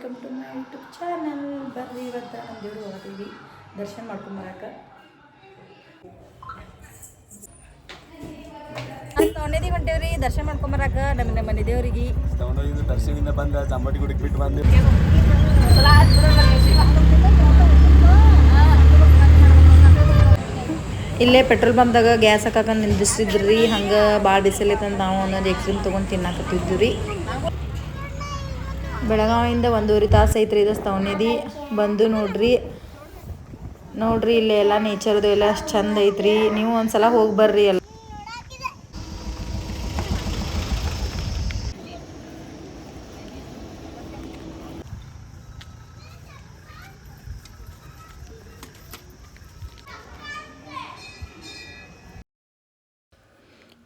Welcome to my YouTube channel. ಬರ್ರಿ ಇವತ್ತು ನಮ್ಮ ದೇವ್ರಿಗೆ ಹೋಗ್ತೀವಿ ದರ್ಶನ ಮಾಡ್ಕೊಂಬರಕ್ಕೆ. ತೊಗೊಂಡಿದ್ದೀವಿ ಹೊಂಟೇವ್ರಿ ದರ್ಶನ ಮಾಡ್ಕೊಂಬರಕ್ಕೆ ನಮ್ಮ ಮನೆ ದೇವ್ರಿಗೆ. ತೊಗೊಂಡೋಗಿದ್ದು ದರ್ಶನದಿಂದ ಬಂದ ಚಾಮುಂಡಿ ಗುಡಿಗೆ ಬಿಟ್ಟು ಬಂದೆ. ಇಲ್ಲೇ ಪೆಟ್ರೋಲ್ ಬಂದಾಗ ಗ್ಯಾಸ್ ಹಾಕಕ್ಕೆ ನಿಂದಿಸಿದ್ರಿ. ಹಂಗೆ ಭಾಳ ಬಿಸಿಲೈತಂದು ನಾವು ಒಂದೊಂದು ಎಕ್ಸ್ಟ್ರೀಮ್ ತೊಗೊಂಡು ತಿನ್ನಾಕತ್ತಿದ್ವಿ ರೀ. ಬೆಳಗಾವಿಯಿಂದ 1.5 ತಾಸು ಐತ್ರಿ ಇದು ತವನಿದಿ ಬಂದು ನೋಡ್ರಿ ಇಲ್ಲಿ ಎಲ್ಲ ನೇಚರ್ದು ಎಲ್ಲ ಅಷ್ಟು ಚಂದ ಐತ್ರಿ. ನೀವು ಒಂದ್ಸಲ ಹೋಗಿ ಬರ್ರಿ. ಎಲ್ಲ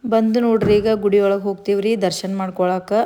ಬಂದು ನೋಡ್ರಿ ಈಗ ಗುಡಿ ಒಳಗೆ ಹೋಗ್ತೀವ್ರಿ ದರ್ಶನ ಮಾಡ್ಕೊಳಕ್ಕೆ.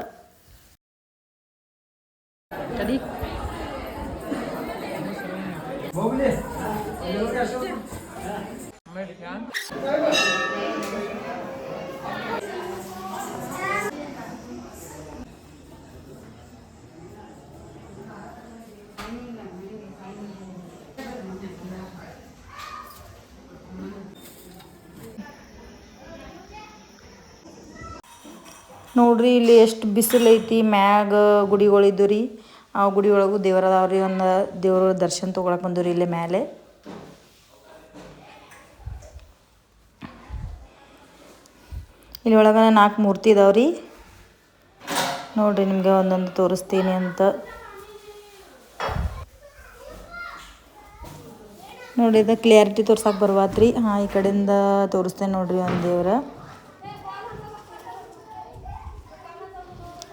ನೋಡ್ರಿ ಇಲ್ಲಿ ಎಷ್ಟು ಬಿಸಿಲು ಐತಿ. ಮ್ಯಾಗ ಗುಡಿಗಳಿದ್ದು ರೀ. ಆ ಗುಡಿ ಒಳಗೂ ದೇವರದವ್ರಿ. ಒಂದು ದೇವ್ರ ದರ್ಶನ ತೊಗೊಳಕ್ಕೆ ಬಂದವ್ರಿ ಇಲ್ಲೇ ಮೇಲೆ. ಇಲ್ಲಿ ಒಳಗೆ 4 ಮೂರ್ತಿ ಇದಾವ್ರಿ. ನೋಡ್ರಿ ನಿಮ್ಗೆ ಒಂದೊಂದು ತೋರಿಸ್ತೀನಿ ಅಂತ. ನೋಡ್ರಿ ಇದು ಕ್ಲಿಯಾರಿಟಿ ತೋರ್ಸಕ್ಕೆ ಬರ್ವಾತ್ರಿ. ಈ ಕಡೆಯಿಂದ ತೋರಿಸ್ತೇನೆ ನೋಡ್ರಿ ಒಂದು ದೇವ್ರ.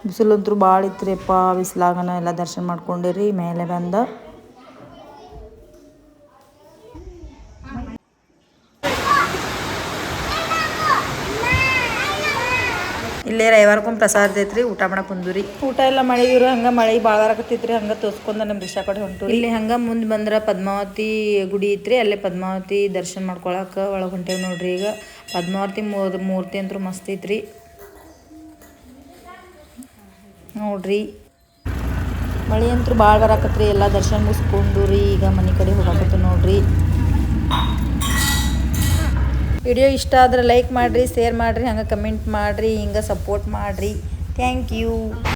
ಬಿಸಿಲಂತೂ ಭಾಳ ಇತ್ರಿಪ್ಪ. ಬಿಸಿಲಾಗನ ಎಲ್ಲ ದರ್ಶನ ಮಾಡ್ಕೊಂಡಿರಿ ಮೇಲೆ ಬಂದ. ಇಲ್ಲೇ ರವಿವಾರಕ್ಕೊಮ್ಮೆ ಪ್ರಸಾದ ಐತ್ರಿ. ಊಟ ಮಾಡಕ್ಕೆ ಬಂದ್ರಿ. ಊಟ ಎಲ್ಲ ಮಾಡಿದಿವ್ರಿ. ಹಂಗೆ ಮಳೆ ಭಾಳ ಬರಕತ್ತೈತ್ರಿ. ಹಂಗೆ ತೋರ್ಸ್ಕೊಂಡು ನಮ್ಮ ರಿಕ್ಷಾ ಕಡೆ ಹೊಂಟು. ಇಲ್ಲಿ ಹಂಗೆ ಮುಂದೆ ಬಂದ್ರೆ ಪದ್ಮಾವತಿ ಗುಡಿ ಐತ್ರಿ. ಅಲ್ಲೇ ಪದ್ಮಾವತಿ ದರ್ಶನ ಮಾಡ್ಕೊಳಕ್ಕೆ ಒಳಗೆ ಹೊಂಟೇವಿ ನೋಡ್ರಿ. ಈಗ ಪದ್ಮಾವತಿ ಮೂರ್ತಿ ಅಂತೂ ಮಸ್ತ್ ಐತ್ರಿ ನೋಡ್ರಿ. ಮಳೆ ಅಂತೂ ಭಾಳ ಬರಾಕತ್ರಿ. ಎಲ್ಲ ದರ್ಶನ ಮುಗಿಸ್ಕೊಂಡು ರೀ ಈಗ ಮನೆ ಕಡೆ ಹೋಗಾಕತ್ತು ನೋಡ್ರಿ. ವಿಡಿಯೋ ಇಷ್ಟ ಆದ್ರೆ ಲೈಕ್ ಮಾಡಿರಿ, ಶೇರ್ ಮಾಡಿರಿ, ಹಂಗೆ ಕಮೆಂಟ್ ಮಾಡಿರಿ, ಹಿಂಗೆ ಸಪೋರ್ಟ್ ಮಾಡಿರಿ. Thank you.